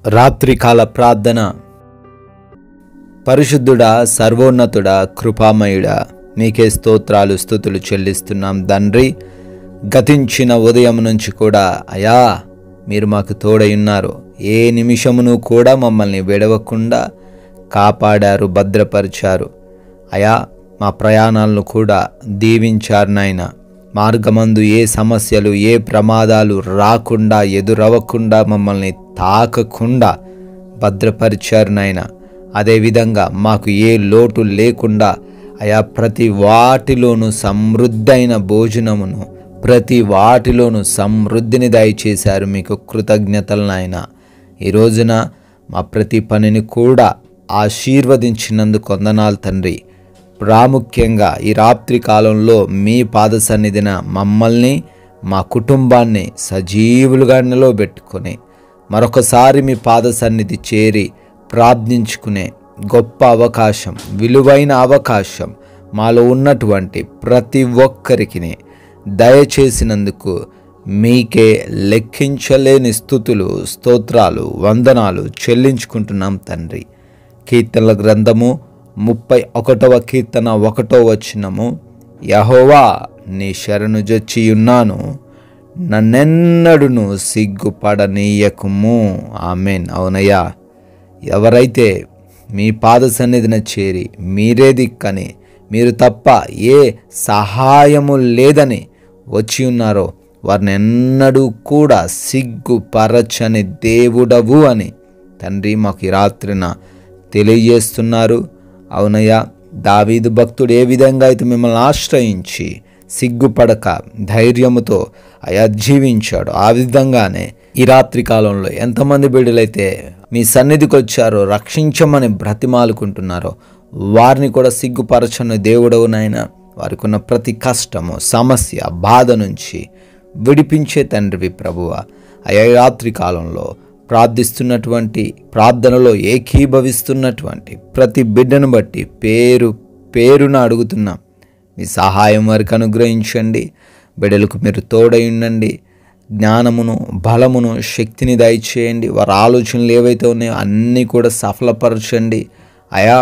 రాత్రికాల ప్రార్థన. పరిశుద్ధుడా, సర్వోన్నతుడా, కృపామయుడా, నీకే స్తోత్రాలు స్తుతులు చెల్లిస్తున్నాం తండ్రి. గతించిన ఉదయం నుంచి కూడా అయా మీరు మాకు తోడై ఉన్నారు. ఏ నిమిషమును కూడా మమ్మల్ని విడవకుండా కాపాడారు, భద్రపరిచారు. అయా మా ప్రయాణాలను కూడా దీవించారు నాయన. మార్గమందు ఏ సమస్యలు, ఏ ప్రమాదాలు రాకుండా, ఎదురవ్వకుండా, మమ్మల్ని తాకకుండా భద్రపరిచారు నాయన. అదేవిధంగా మాకు ఏ లోటు లేకుండా అయా ప్రతి వాటిలోనూ సమృద్ధైన భోజనమును, ప్రతి వాటిలోనూ సమృద్ధిని దయచేశారు. మీకు కృతజ్ఞతలు నాయన. ఈ రోజున మా ప్రతి పనిని కూడా ఆశీర్వదించినందుకు వందనాలు తండ్రి. ప్రాముఖ్యంగా ఈ రాత్రి కాలంలో మీ పాద సన్నిధిన మమ్మల్ని, మా కుటుంబాన్ని సజీవులుగా నిలవబెట్టుకొని మరొకసారి మీ పాద సన్నిధి చేరి ప్రార్థించుకునే గొప్ప అవకాశం, విలువైన అవకాశం మాలో ఉన్నటువంటి ప్రతి ఒక్కరికి దయచేసినందుకు మీకే లెక్కించలేని స్తుతులు, స్తోత్రాలు, వందనాలు చెల్లించుకుంటున్నాం తండ్రి. కీర్తనల గ్రంథము 31వ కీర్తన 1వ వచనము, యెహోవా నీ శరణు జొచ్చియున్నాను, నన్నెన్నడును సిగ్గుపడనీయకుము. ఆమెన్. అవునయ్యా, ఎవరైతే మీ పాద సన్నిధిన చేరి మీరే దిక్కని, మీరు తప్ప ఏ సహాయము లేదని వచ్చి ఉన్నారో వారిని ఎన్నడూ కూడా సిగ్గుపరచని దేవుడవు అని తండ్రి మాకు ఈ రాత్రిన తెలియజేస్తున్నారు. అవునయ్యా, దావీదు భక్తుడు ఏ విధంగా అయితే మిమ్మల్ని ఆశ్రయించి సిగ్గుపడక ధైర్యముతో అయా జీవించాడు, ఆ విధంగానే ఈ రాత్రి కాలంలో ఎంతమంది బిడ్డలైతే మీ సన్నిధికి వచ్చారో, రక్షించమని బ్రతిమాలుకుంటున్నారో వారిని కూడా సిగ్గుపరచని దేవుడవు నాయన. వారికి ఉన్న ప్రతి కష్టము, సమస్య, బాధ నుంచి విడిపించే తండ్రివి ప్రభువా. అయా ఈ రాత్రి కాలంలో ప్రార్థిస్తున్నటువంటి, ప్రార్థనలో ఏకీభవిస్తున్నటువంటి ప్రతి బిడ్డను బట్టి పేరు పేరున అడుగుతున్నాం. మీ సహాయం వారికి అనుగ్రహించండి. బిడ్డలకు మీరు తోడై ఉండండి. జ్ఞానమును, బలమును, శక్తిని దయచేయండి. వారి ఆలోచనలు ఏవైతే ఉన్నాయో అన్నీ కూడా సఫలపరచండి. అయా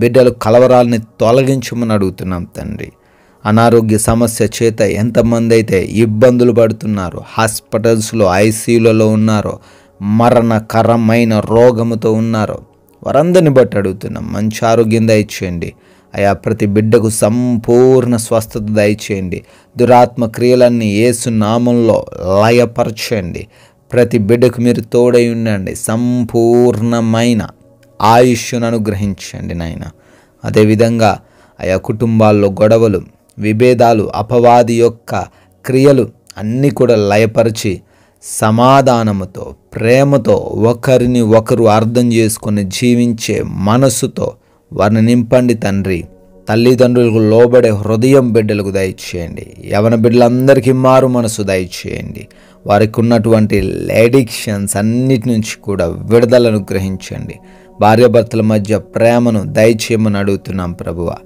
బిడ్డల కలవరాలని తొలగించమని అడుగుతున్నాం తండ్రి. అనారోగ్య సమస్య చేత ఎంతమంది అయితే ఇబ్బందులు పడుతున్నారో, హాస్పిటల్స్లో, ఐసీయూలలో ఉన్నారో, మరణకరమైన రోగముతో ఉన్నారో వారందరిని బట్టి అడుగుతున్నాం. మంచి ఆరోగ్యం దయచేయండి అయా. ప్రతి బిడ్డకు సంపూర్ణ స్వస్థత దయచేయండి. దురాత్మ క్రియలన్నీ యేసు నామంలో లయపరచండి. ప్రతి బిడ్డకు మీరు తోడై ఉండండి. సంపూర్ణమైన ఆయుష్ను అనుగ్రహించండి నాయన. అదేవిధంగా ఆయా కుటుంబాల్లో గొడవలు, విభేదాలు, అపవాది యొక్క క్రియలు అన్నీ కూడా లయపరిచి సమాధానముతో, ప్రేమతో, ఒకరిని ఒకరు అర్థం చేసుకొని జీవించే మనసుతో వారిని నింపండి తండ్రి. తల్లిదండ్రులకు లోబడే హృదయం బిడ్డలకు దయచేయండి. యవన బిడ్డలందరికీ మారు మనసు దయచేయండి. వారికి ఉన్నటువంటి అడిక్షన్స్ అన్నిటి నుంచి కూడా విడుదలను గ్రహించండి. భార్యాభర్తల మధ్య ప్రేమను దయచేయమని అడుగుతున్నాం ప్రభువా.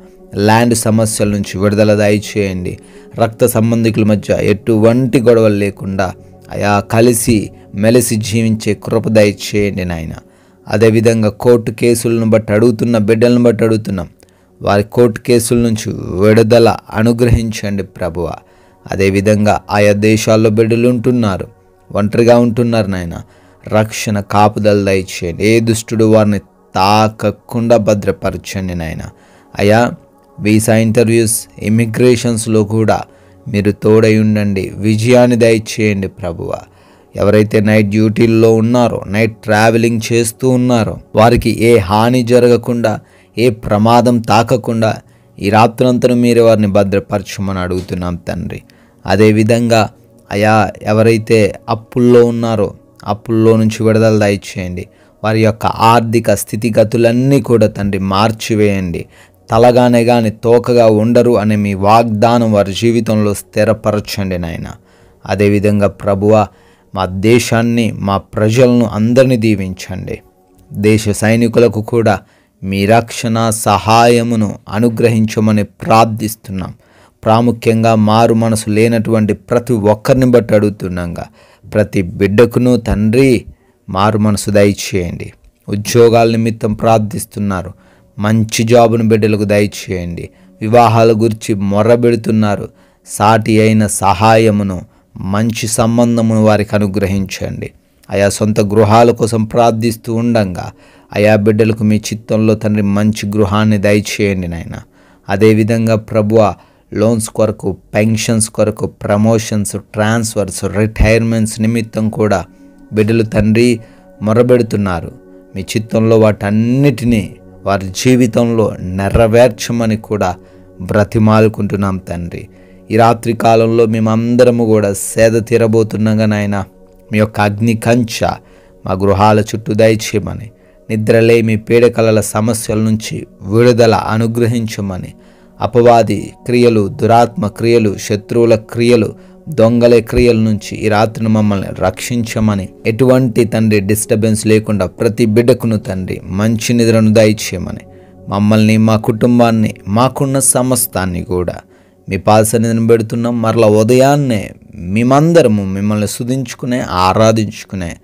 ల్యాండ్ సమస్యల నుంచి విడుదల దయచేయండి. రక్త సంబంధికుల మధ్య ఎటువంటి గొడవలు లేకుండా అయా కలిసి మెలిసి జీవించే కృప దయచేయండి నాయన. అదేవిధంగా కోర్టు కేసులను బట్టి అడుగుతున్న బిడ్డలను బట్టి అడుగుతున్నాం. వారి కోర్టు కేసుల నుంచి విడుదల అనుగ్రహించండి ప్రభువ. అదేవిధంగా ఆయా దేశాల్లో బిడ్డలు ఉంటున్నారు, ఒంటరిగా ఉంటున్నారు నాయన. రక్షణ కాపుదల దయచేయండి. ఏ దుష్టుడు వారిని తాకకుండా భద్రపరచండి నాయన. అయా వీసా ఇంటర్వ్యూస్, ఇమిగ్రేషన్స్లో కూడా మీరు తోడై ఉండండి. విజయాన్ని దయచేయండి ప్రభువ. ఎవరైతే నైట్ డ్యూటీల్లో ఉన్నారో, నైట్ ట్రావెలింగ్ చేస్తూ ఉన్నారో వారికి ఏ హాని జరగకుండా, ఏ ప్రమాదం తాకకుండా ఈ రాత్రంతను మీరు వారిని భద్రపరచమని అడుగుతున్నాం తండ్రి. అదేవిధంగా అయా ఎవరైతే అప్పుల్లో ఉన్నారో అప్పుల్లో నుంచి విడుదల దయచేయండి. వారి యొక్క ఆర్థిక స్థితిగతులన్నీ కూడా తండ్రి మార్చివేయండి. తలగానే కానీ తోకగా ఉండరు అనే మీ వాగ్దానం వారి జీవితంలో స్థిరపరచండి నాయన. అదేవిధంగా ప్రభువ మా దేశాన్ని, మా ప్రజలను అందరినీ దీవించండి. దేశ సైనికులకు కూడా మీ రక్షణ సహాయమును అనుగ్రహించమని ప్రార్థిస్తున్నాం. ప్రాముఖ్యంగా మారు మనసు లేనటువంటి ప్రతి ఒక్కరిని బట్టి అడుగుతున్నాగా ప్రతి బిడ్డకును తండ్రి మారు మనసు దయచేయండి. ఉద్యోగాల నిమిత్తం ప్రార్థిస్తున్నారు, మంచి జాబును బిడ్డలకు దయచేయండి. వివాహాల గురించి మొర్రబెడుతున్నారు, సాటి అయిన సహాయమును, మంచి సంబంధమును వారికి అనుగ్రహించండి. ఆయా సొంత గృహాల కోసం ప్రార్థిస్తూ ఉండంగా ఆయా బిడ్డలకు మీ చిత్తంలో తండ్రి మంచి గృహాన్ని దయచేయండి నాయన. అదేవిధంగా ప్రభువా, లోన్స్ కొరకు, పెన్షన్స్ కొరకు, ప్రమోషన్స్, ట్రాన్స్ఫర్స్, రిటైర్మెంట్స్ నిమిత్తం కూడా బిడ్డలు తండ్రి మొరబెడుతున్నారు. మీ చిత్తంలో వాటన్నిటినీ వారి జీవితంలో నెరవేర్చమని కూడా బ్రతిమాలుకుంటున్నాం తండ్రి. ఈ రాత్రి కాలంలో మేమందరము కూడా సేద తీరబోతున్నాగా నాయన, మీ యొక్క అగ్ని కంచ మా గృహాల చుట్టూ దయచేయమని, నిద్రలేమి పీడకలల సమస్యల నుంచి విడుదల అనుగ్రహించమని, అపవాది క్రియలు, దురాత్మ క్రియలు, శత్రువుల క్రియలు, దొంగల క్రియల నుంచి ఈ రాత్రిని మమ్మల్ని రక్షించమని, ఎటువంటి తండ్రి డిస్టర్బెన్స్ లేకుండా ప్రతి బిడ్డకును తండ్రి మంచి నిద్రను దయచేయమని, మమ్మల్ని, మా కుటుంబాన్ని, మాకున్న సమస్తాన్ని కూడా మీ పాదసన్నిధిని పెడుతున్నాం. మరలా ఉదయాన్నే మేమందరము మిమ్మల్ని స్తుతించుకునే, ఆరాధించుకునే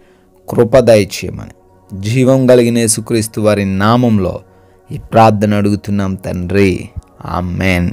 కృప దయచేయమని, జీవం కలిగిన యేసుక్రీస్తు వారి నామంలో ఈ ప్రార్థన అడుగుతున్నాం తండ్రి. ఆమెన్.